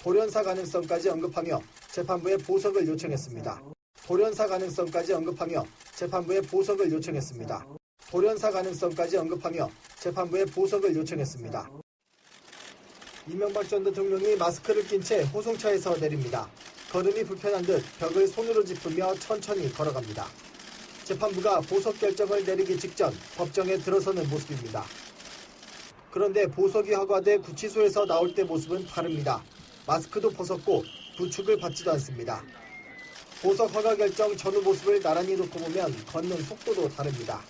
돌연사 가능성까지 언급하며 재판부에 보석을 요청했습니다. 돌연사 가능성까지 언급하며 재판부에 보석을 요청했습니다. 돌연사 가능성까지 언급하며 재판부에 보석을 요청했습니다. 이명박 전 대통령이 마스크를 낀 채 호송차에서 내립니다. 걸음이 불편한 듯 벽을 손으로 짚으며 천천히 걸어갑니다. 재판부가 보석 결정을 내리기 직전 법정에 들어서는 모습입니다. 그런데 보석이 허가돼 구치소에서 나올 때 모습은 다릅니다. 마스크도 벗었고 부축을 받지도 않습니다. 보석 허가 결정 전후 모습을 나란히 놓고 보면 걷는 속도도 다릅니다.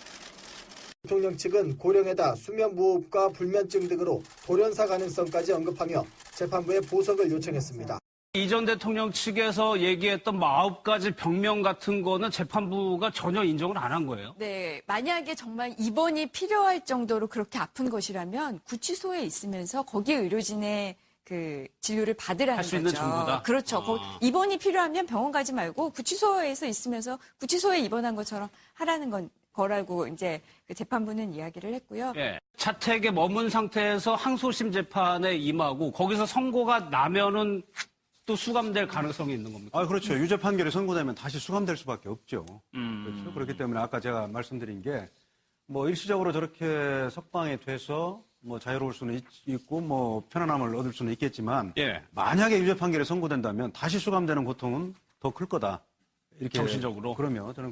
대통령 측은 고령에다 수면무호흡과 불면증 등으로 돌연사 가능성까지 언급하며 재판부에 보석을 요청했습니다. 이 전 대통령 측에서 얘기했던 9가지 병명 같은 거는 재판부가 전혀 인정을 안 한 거예요? 네, 만약에 정말 입원이 필요할 정도로 그렇게 아픈 것이라면 구치소에 있으면서 거기에 의료진의 그 진료를 받으라는 할 수 있는 거죠. 정도다? 그렇죠. 입원이 필요하면 병원 가지 말고 구치소에서 있으면서 구치소에 입원한 것처럼 하라는 거라고 이제 그 재판부는 이야기를 했고요. 예. 자택에 머문 상태에서 항소심 재판에 임하고 거기서 선고가 나면은 또 수감될 가능성이 있는 겁니까? 그렇죠. 유죄 판결이 선고되면 다시 수감될 수밖에 없죠. 그렇죠. 그렇기 때문에 아까 제가 말씀드린 게 일시적으로 저렇게 석방이 돼서 자유로울 수는 있고 편안함을 얻을 수는 있겠지만 예. 만약에 유죄 판결이 선고된다면 다시 수감되는 고통은 더 클 거다. 이렇게 정신적으로. 그러면 저는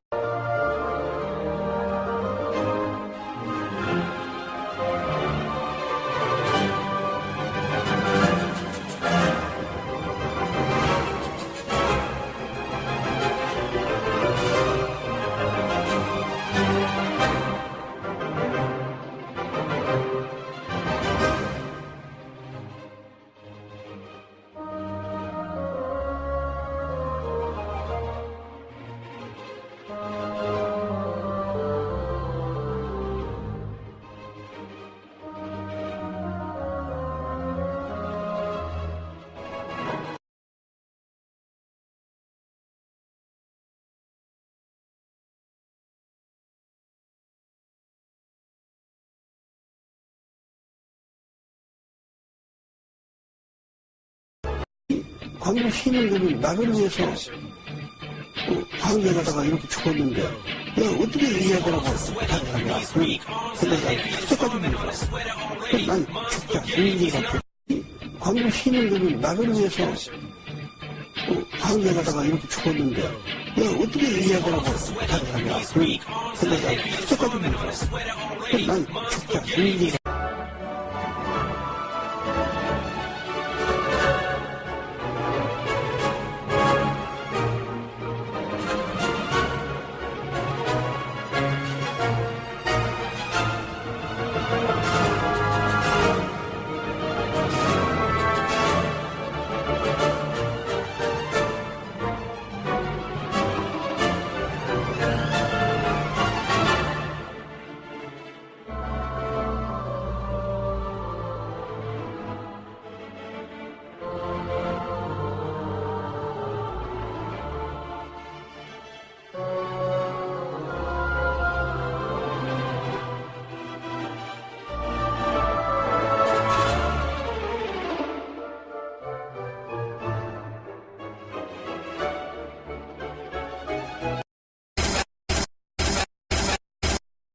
광주 시민들은 나를 위해서 방역에다가 이렇게 죽었는데 내가 어떻게 이해하더라고 생각하냐. 근데 난 그때까지 몰라. 난 진짜 주민들 같아. 광주 시민들은 나를 위해서 방역에다가 이렇게 죽었는데 내가 어떻게 이해하더라고 생각하냐. 근데 난 그때까지 몰라. 난 진짜 주민들 같아.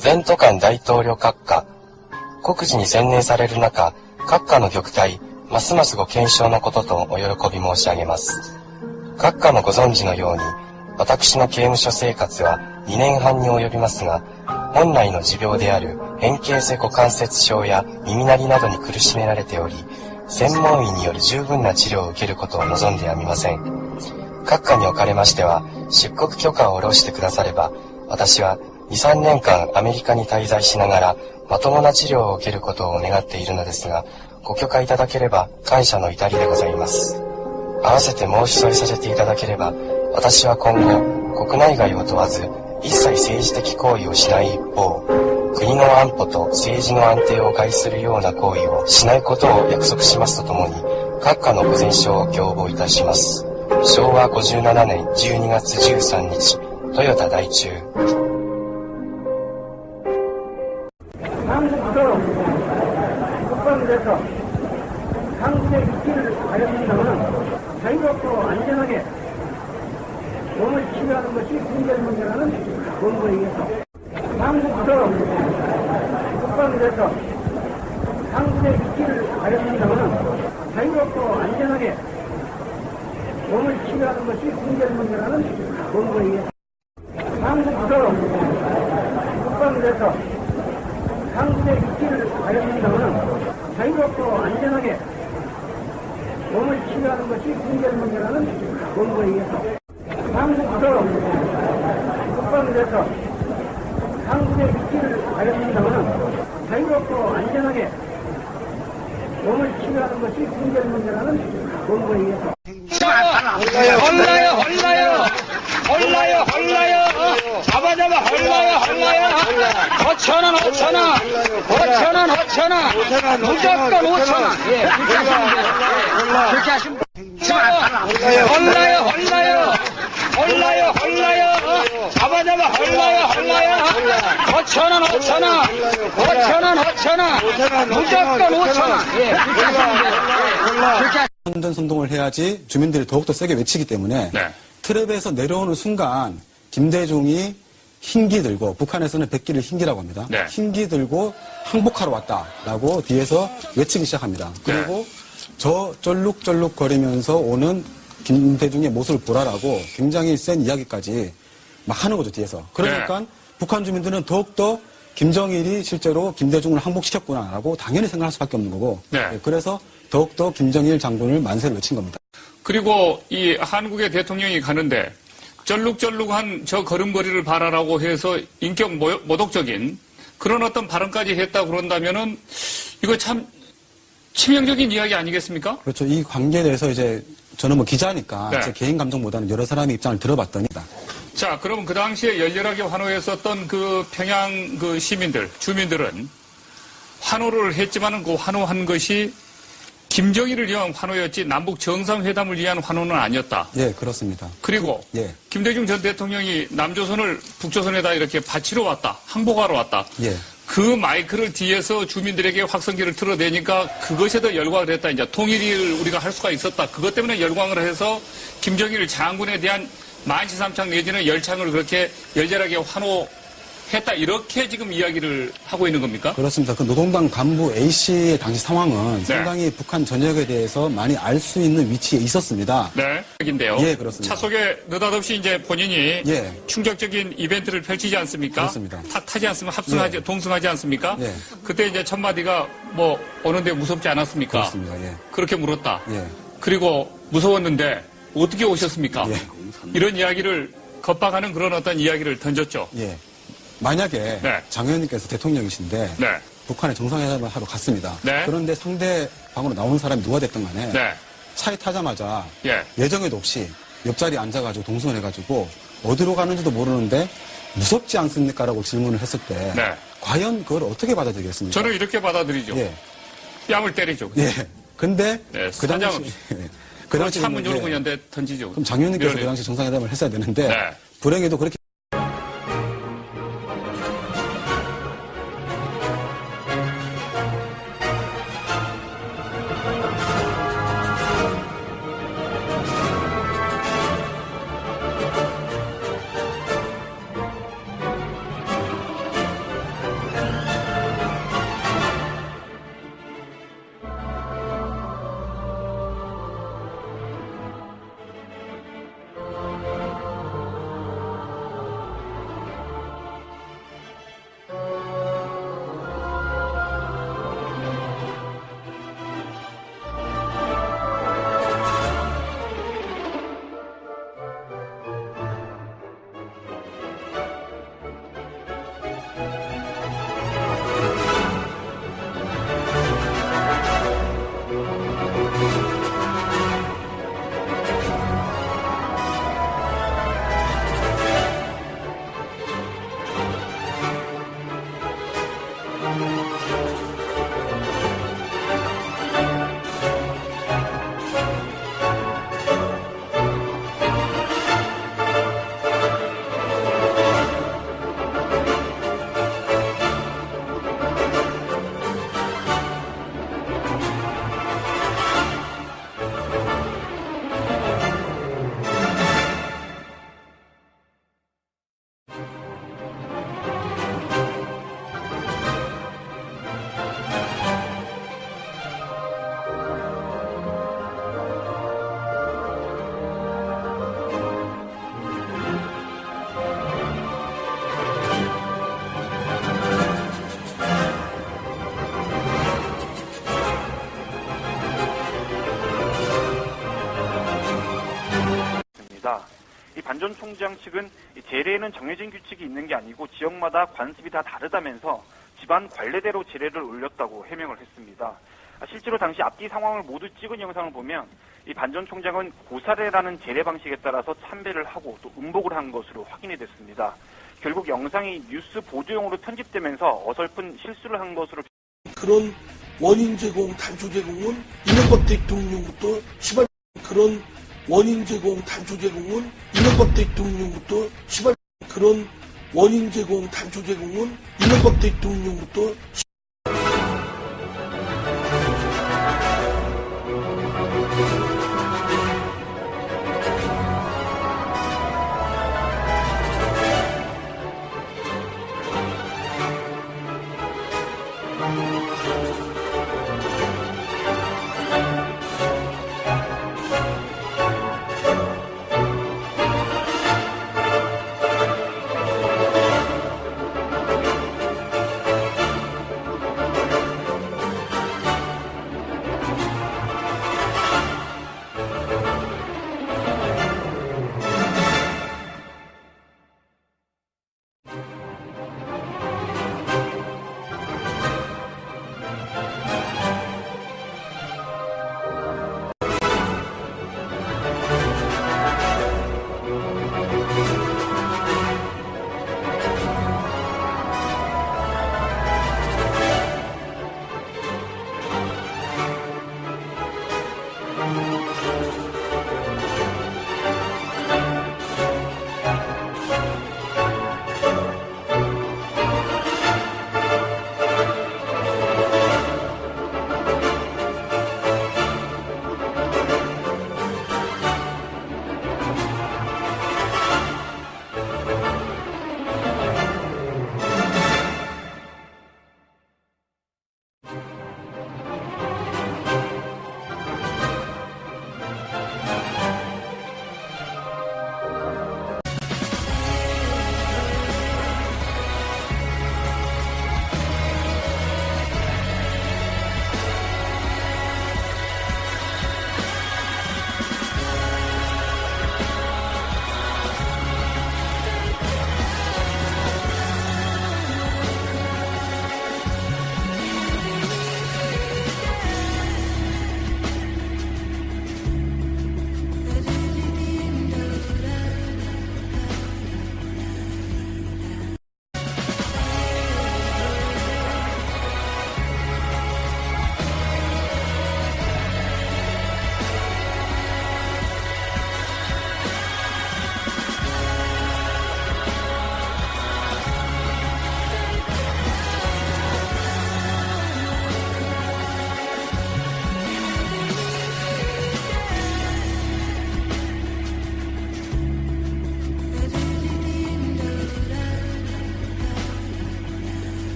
全都間大統領閣下、国事に専念される中、閣下の玉体、ますますご健勝のこととお喜び申し上げます。閣下もご存知のように、私の刑務所生活は2年半に及びますが、本来の持病である変形性股関節症や耳鳴りなどに苦しめられており、専門医による十分な治療を受けることを望んではみません。閣下におかれましては、出国許可を下ろしてくだされば、私は2、3年間アメリカに滞在しながらまともな治療を受けることを願っているのですが、ご許可いただければ感謝の至りでございます。合わせて申し添えさせていただければ、私は今後、国内外を問わず、一切政治的行為をしない一方、国の安保と政治の安定を害するような行為をしないことを約束しますとともに、閣下のご全勝を仰望いたします。昭和57年12月13日、豊田大中。한국도 국방에서 한국의 입지를 길을 가려준다면 자유롭고 안전하게 몸을 치료하는 것이 국민의 문제라는 원고에 의해서 한국부터 국방부에서 한국의 입지를 가려준다면 자유롭고 안전하게 몸을 치료하는 것이 국민의 문제라는 원고에 의해서 한국부터 국방부에서 한국의 입지를 가려준다면 자유롭고 안전하게 몸을 치료하는 것이 국민의 문제라는 원고에 의해서 한국부터 국방부에서 한국의 입지를 가려준다면 자유롭고 안전하게 몸을 치료하는 것이 국민의 문제라는 원고에 의해서 홀라요. 잡아, 홀라요. 5,000원. 무조건 5,000원. 예, 그렇게 하시면 홀라요. 잡아, 홀라요. 5,000원. 무조건 5,000원. 예, 그렇게 하시면 선전 선동을 해야지 주민들이 더욱더 세게 외치기 때문에 네. 트랩에서 내려오는 순간 김대중이 흰기 들고 북한에서는 백기를 흰기라고 합니다. 네. 흰기 들고 항복하러 왔다라고 뒤에서 외치기 시작합니다. 그리고 저 쫄룩쫄룩 거리면서 오는 김대중의 모습을 보라라고 굉장히 센 이야기까지 막 하는 거죠, 뒤에서. 그러니까 북한 주민들은 더욱더 김정일이 실제로 김대중을 항복시켰구나라고 당연히 생각할 수밖에 없는 거고 그래서 더욱더 김정일 장군을 만세를 외친 겁니다. 그리고 이 한국의 대통령이 가는데 쩔룩쩔룩한 저 걸음걸이를 봐라라고 해서 인격 모독적인 그런 어떤 발언까지 했다 그런다면은 이거 참 치명적인 이야기 아니겠습니까? 그렇죠. 이 관계에 대해서 이제 저는 뭐 기자니까 네. 제 개인 감정보다는 여러 사람의 입장을 들어봤더니 자, 그럼 그 당시에 열렬하게 환호했었던 그 평양 그 시민들, 주민들은 환호를 했지만은 그 환호한 것이 김정일을 위한 환호였지 남북 정상회담을 위한 환호는 아니었다. 예, 그렇습니다. 그리고 예. 김대중 전 대통령이 남조선을 북조선에다 이렇게 바치러 왔다. 항복하러 왔다. 예. 그 마이크를 뒤에서 주민들에게 확성기를 틀어대니까 그것에 더 열광을 했다. 이제 통일을 우리가 할 수가 있었다. 그것 때문에 열광을 해서 김정일 장군에 대한 만시삼창 내지는 열창을 그렇게 열렬하게 환호했다. 이렇게 지금 이야기를 하고 있는 겁니까? 그렇습니다. 그 노동당 간부 A씨의 당시 상황은 상당히 북한 전역에 대해서 많이 알 수 있는 위치에 있었습니다. 네. 인데요. 예, 그렇습니다. 차 속에 느닷없이 이제 본인이 충격적인 이벤트를 펼치지 않습니까? 그렇습니다. 탁 타지 않으면 합승하지, 동승하지 않습니까? 예. 그때 이제 첫 마디가 뭐 오는데 무섭지 않았습니까? 그렇습니다. 예. 그렇게 물었다. 예. 그리고 무서웠는데 어떻게 오셨습니까? 예. 이런 이야기를 겁박하는 그런 어떤 이야기를 던졌죠. 예. 만약에 장 의원님께서 대통령이신데 북한에 정상회담을 하러 갔습니다. 그런데 상대방으로 나오는 사람이 누가 됐든 간에 차에 타자마자 예정에도 없이 옆자리에 앉아가지고 동승을 해가지고 어디로 가는지도 모르는데 무섭지 않습니까? 라고 질문을 했을 때 과연 그걸 어떻게 받아들이겠습니까? 저는 이렇게 받아들이죠. 뺨을 때리죠. 예. 근데 그 당시 그 당시 창문 열고 그냥 던지죠. 그럼 장 의원님께서 그 당시 정상회담을 했어야 되는데 불행히도 그렇게 있습니다. 이 반 전 총장 측은 제례에는 정해진 규칙이 있는 게 아니고 지역마다 관습이 다 다르다면서 집안 관례대로 제례를 올렸다고 해명을 했습니다. 실제로 당시 앞뒤 상황을 모두 찍은 영상을 보면 이 반 전 총장은 고사례라는 제례 방식에 따라서 참배를 하고 또 음복을 한 것으로 확인이 됐습니다. 결국 영상이 뉴스 보도용으로 편집되면서 어설픈 실수를 한 것으로 그런 원인 제공, 단초 제공은 이명박 대통령부터 그런 원인 제공, 단초 제공은 이명박 대통령부터 그런 원인 제공, 단초 제공은 이명박 대통령부터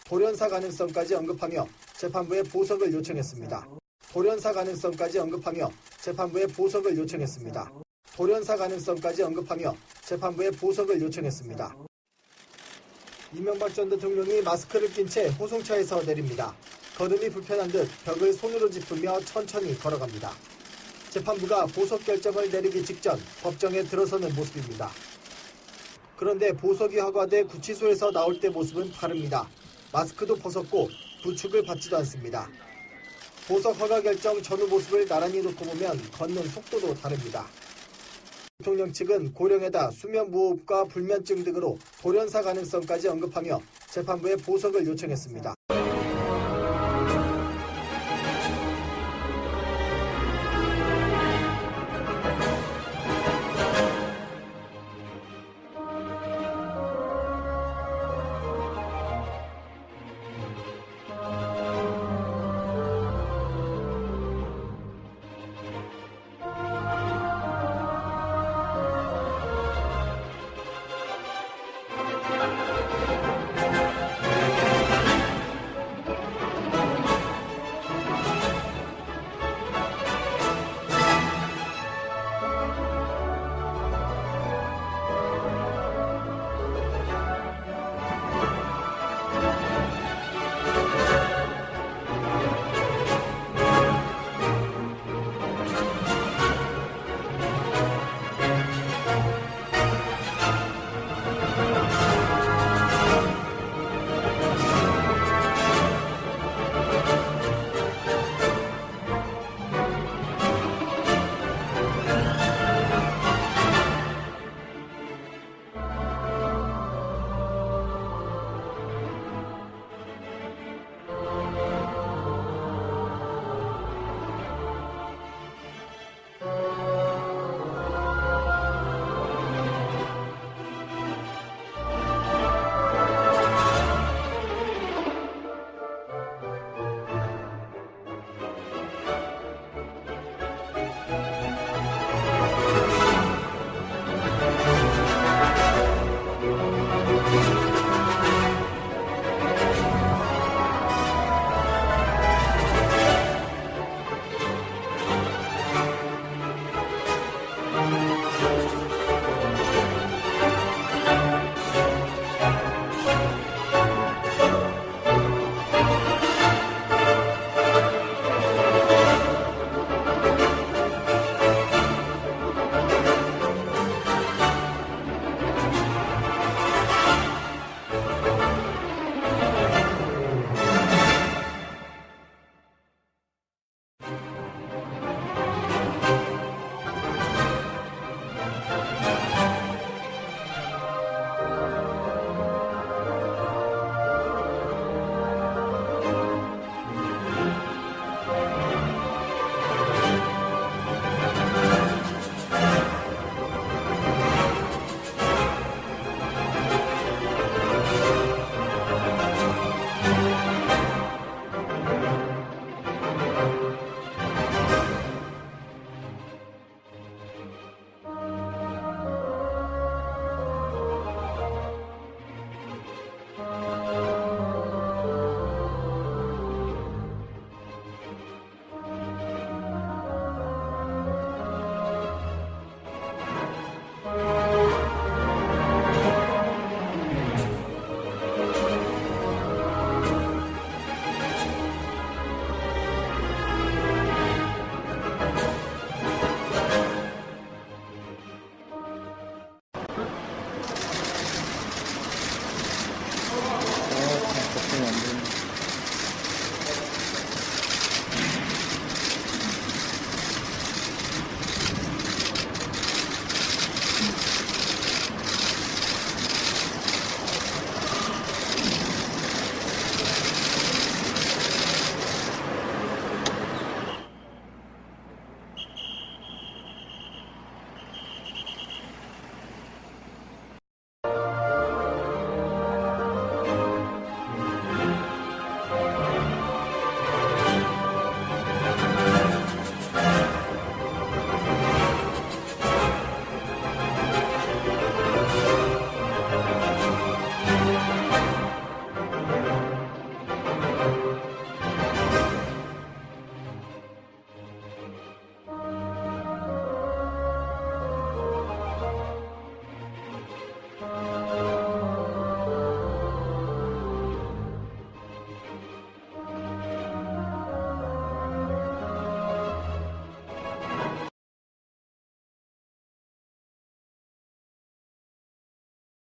돌연사 가능성까지 언급하며 재판부에 보석을 요청했습니다. 돌연사 가능성까지 언급하며 재판부에 보석을 요청했습니다. 돌연사 가능성까지 언급하며 재판부에 보석을 요청했습니다. 이명박 전 대통령이 마스크를 낀 채 호송차에서 내립니다. 걸음이 불편한 듯 벽을 손으로 짚으며 천천히 걸어갑니다. 재판부가 보석 결정을 내리기 직전 법정에 들어서는 모습입니다. 그런데 보석이 허가돼 구치소에서 나올 때 모습은 다릅니다. 마스크도 벗었고 부축을 받지도 않습니다. 보석 허가 결정 전후 모습을 나란히 놓고 보면 걷는 속도도 다릅니다. 대통령 측은 고령에다 수면무호흡과 불면증 등으로 돌연사 가능성까지 언급하며 재판부에 보석을 요청했습니다.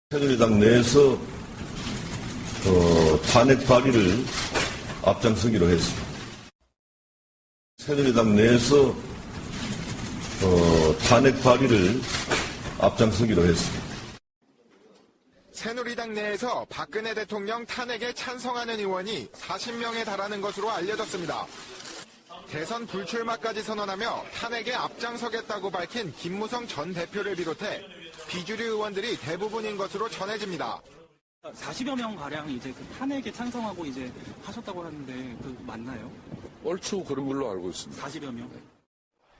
새누리당 내에서 탄핵 발의를 앞장서기로 했습니다. 새누리당 내에서 탄핵 발의를 앞장서기로 했습니다. 새누리당 내에서 박근혜 대통령 탄핵에 찬성하는 의원이 40명에 달하는 것으로 알려졌습니다. 대선 불출마까지 선언하며 탄핵에 앞장서겠다고 밝힌 김무성 전 대표를 비롯해 비주류 의원들이 대부분인 것으로 전해집니다. 40여 명 가량 이제 그 탄핵에 찬성하고 이제 하셨다고 하는데 그 맞나요? 얼추 그런 걸로 알고 있습니다. 40여 명.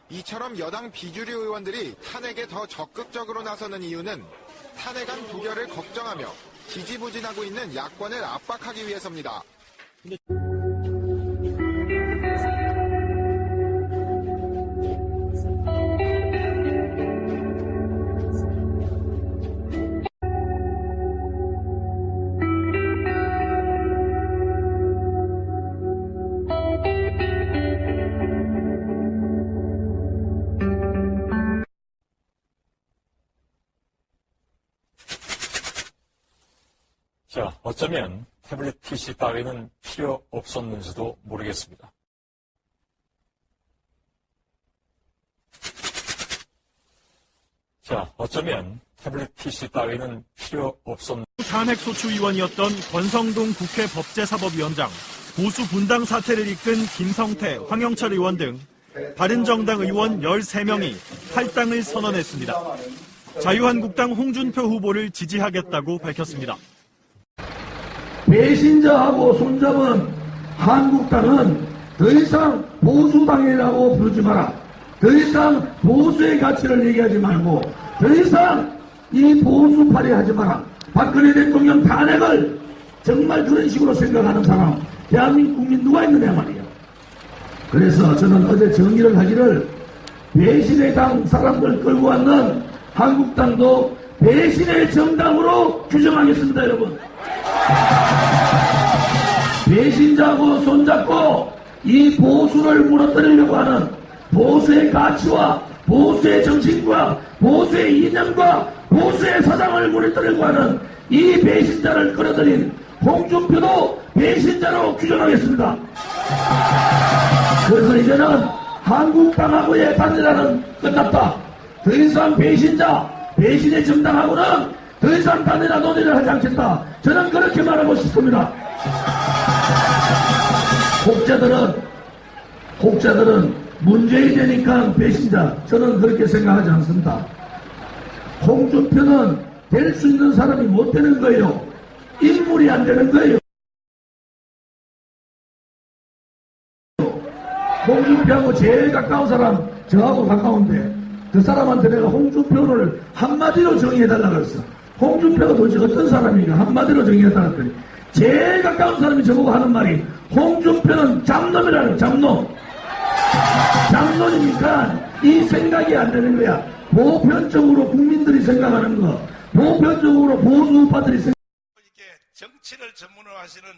이처럼 여당 비주류 의원들이 탄핵에 더 적극적으로 나서는 이유는 탄핵안 부결을 걱정하며 지지부진하고 있는 야권을 압박하기 위해서입니다. 자, 어쩌면 태블릿 PC 따위는 필요 없었는지도 모르겠습니다. 자, 어쩌면 태블릿 PC 따위는 필요 없었는지. 탄핵소추위원이었던 권성동 국회 법제사법위원장, 보수 분당 사태를 이끈 김성태, 황영철 의원 등 바른정당 의원 13명이 탈당을 선언했습니다. 자유한국당 홍준표 후보를 지지하겠다고 밝혔습니다. 배신자하고 손잡은 한국당은 더 이상 보수당이라고 부르지 마라. 더 이상 보수의 가치를 얘기하지 말고 더 이상 이 보수팔이 하지 마라. 박근혜 대통령 탄핵을 정말 그런 식으로 생각하는 사람 대한민국 국민 누가 있느냐 말이야. 그래서 저는 어제 정의를 하기를 배신의 당 사람들 끌고 왔는 한국당도 배신의 정당으로 규정하겠습니다, 여러분. 배신자하고 손잡고 이 보수를 무너뜨리려고 하는 보수의 가치와 보수의 정신과 보수의 이념과 보수의 사상을 무너뜨리려고 하는 이 배신자를 끌어들인 홍준표도 배신자로 규정하겠습니다. 그래서 이제는 한국당하고의 단일화는 끝났다. 더 이상 배신자, 배신의 정당하고는 더 이상 단일화 논의를 하지 않겠다. 저는 그렇게 말하고 싶습니다. 혹자들은 문재인 되니까 배신자. 저는 그렇게 생각하지 않습니다. 홍준표는 될 수 있는 사람이 못 되는 거예요. 인물이 안 되는 거예요. 홍준표하고 제일 가까운 사람 저하고 가까운데 그 사람한테 내가 홍준표를 한마디로 정의해달라고 했어. 홍준표가 도대체 어떤 사람인가 한마디로 정의해달라고 했더니 제일 가까운 사람이 저보고 하는 말이 홍준표는 잡놈이라는 잡놈. 잡놈이니까 이 생각이 안 되는 거야. 보편적으로 국민들이 생각하는 거, 보편적으로 보수우파들이 생각하는 거. 이게 정치를 전문으로 하시는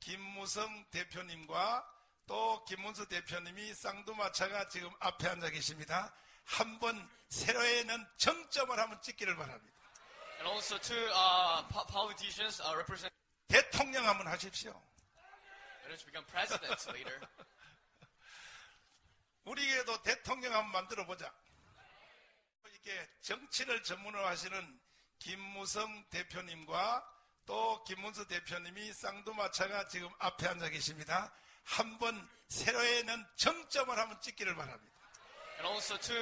김무성 대표님과 또 김문수 대표님이 쌍두마차가 지금 앞에 앉아 계십니다. 한번 세로에는 정점을 한번 찍기를 바랍니다. And also to politicians represent. 대통령 한번 하십시오. And to become president later. 우리에게도 대통령 한번 만들어 보자. 이게 정치를 전문으로 하시는 김무성 대표님과 또 김문수 대표님이 쌍두마차가 지금 앞에 앉아 계십니다. 한번 세로에는 정점을 한번 찍기를 바랍니다. And also to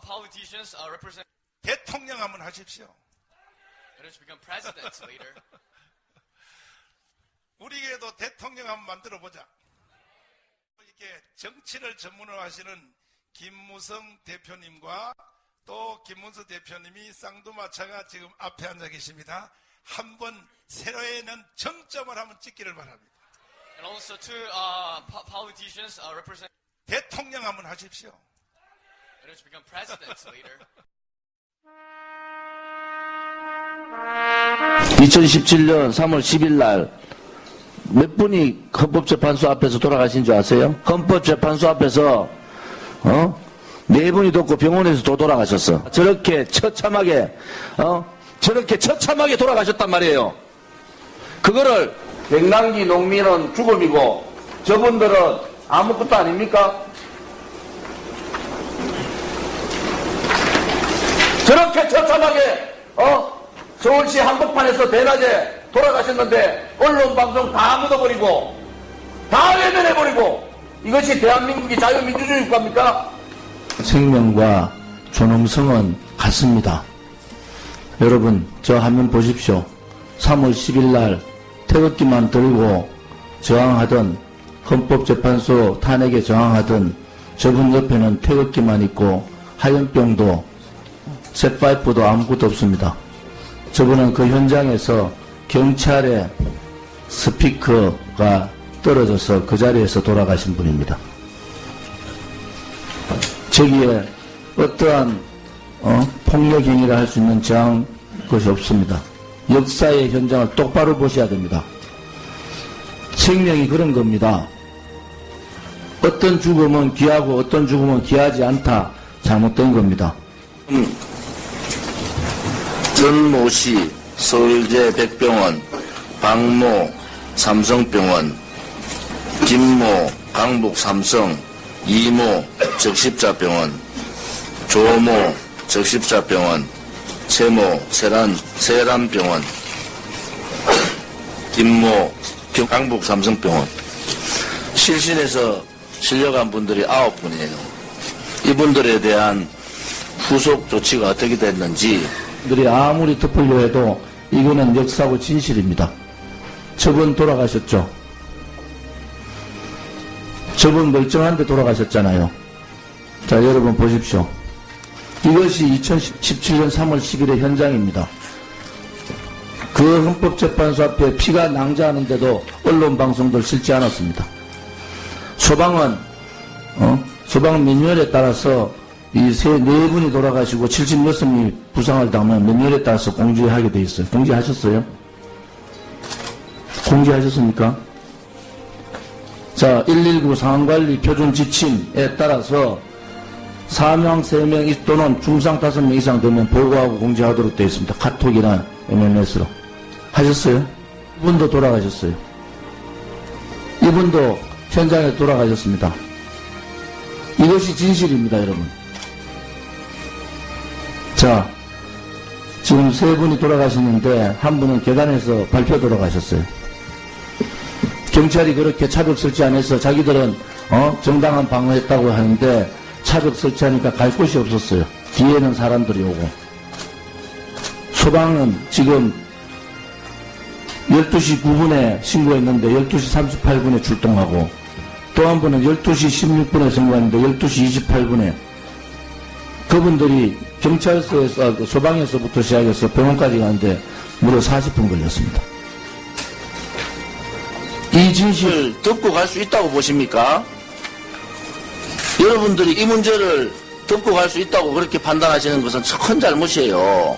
politicians represent. 대통령 한번 하십시오. And to become president later. 우리에게도 대통령 한번 만들어 보자. 이게 정치를 전문으로 하시는 김무성 대표님과 또 김문수 대표님이 쌍두마차가 지금 앞에 앉아 계십니다. 한번 세로에는 정점을 한번 찍기를 바랍니다. And also to politicians represent. 대통령 한번 하십시오. And to become president later. 2017년 3월 10일 날 몇 분이 헌법재판소 앞에서 돌아가신 줄 아세요? 헌법재판소 앞에서 4분이 돕고 병원에서 또 돌아가셨어. 저렇게 처참하게 저렇게 처참하게 돌아가셨단 말이에요. 그거를 백남기 농민은 죽음이고 저분들은 아무것도 아닙니까? 저렇게 처참하게 서울시 한복판에서 대낮에 돌아가셨는데 언론 방송 다 묻어버리고 다 외면해버리고 이것이 대한민국이 자유민주주의 국가입니까? 생명과 존엄성은 같습니다. 여러분 저 화면 보십시오. 3월 10일 날 태극기만 들고 저항하던 헌법재판소 탄핵에 저항하던 저분 옆에는 태극기만 있고 하얀병도 셋파이프도 아무것도 없습니다. 저분은 그 현장에서 경찰의 스피커가 떨어져서 그 자리에서 돌아가신 분입니다. 저기에 어떠한 폭력 행위를 할 수 있는 저항 것이 없습니다. 역사의 현장을 똑바로 보셔야 됩니다. 생명이 그런 겁니다. 어떤 죽음은 귀하고 어떤 죽음은 귀하지 않다. 잘못된 겁니다. 전모시 서울대 백병원, 박모 삼성병원, 김모 강북 삼성, 이모 적십자병원, 조모 적십자병원, 최모 세란병원, 김모 강북 삼성병원. 실신에서 실려간 분들이 9분이에요. 이분들에 대한 후속 조치가 어떻게 됐는지 들이 아무리 덮으려 해도 이거는 역사고 진실입니다. 저분 돌아가셨죠. 저분 멀쩡한데 돌아가셨잖아요. 자, 여러분 보십시오. 이것이 2017년 3월 10일의 현장입니다. 그 헌법재판소 앞에 피가 낭자하는데도 언론 방송들 실지 않았습니다. 소방은 소방 매뉴얼에 따라서 이 네 분이 돌아가시고 76명이 부상을 당하면 매뉴얼에 따라서 공지하게 돼 있어요. 공지하셨어요? 공지하셨습니까? 자, 119 상황관리 표준 지침에 따라서 사망 3명 또는 중상 5명 이상 되면 보고하고 공지하도록 되어 있습니다. 카톡이나 MMS로. 하셨어요? 이분도 돌아가셨어요. 이분도 현장에 돌아가셨습니다. 이것이 진실입니다, 여러분. 자, 지금 3분이 돌아가셨는데 한 분은 계단에서 밟혀 돌아가셨어요. 경찰이 그렇게 차벽 설치 안 해서 자기들은 정당한 방어했다고 하는데 차벽 설치하니까 갈 곳이 없었어요. 뒤에는 사람들이 오고. 소방은 지금 12시 9분에 신고했는데 12시 38분에 출동하고 또 한 분은 12시 16분에 신고했는데 12시 28분에 그분들이 경찰서에서 소방에서부터 시작해서 병원까지 가는데 무려 40분 걸렸습니다. 이 진실을 덮고 갈 수 있다고 보십니까? 여러분들이 이 문제를 덮고 갈 수 있다고 그렇게 판단하시는 것은 큰 잘못이에요.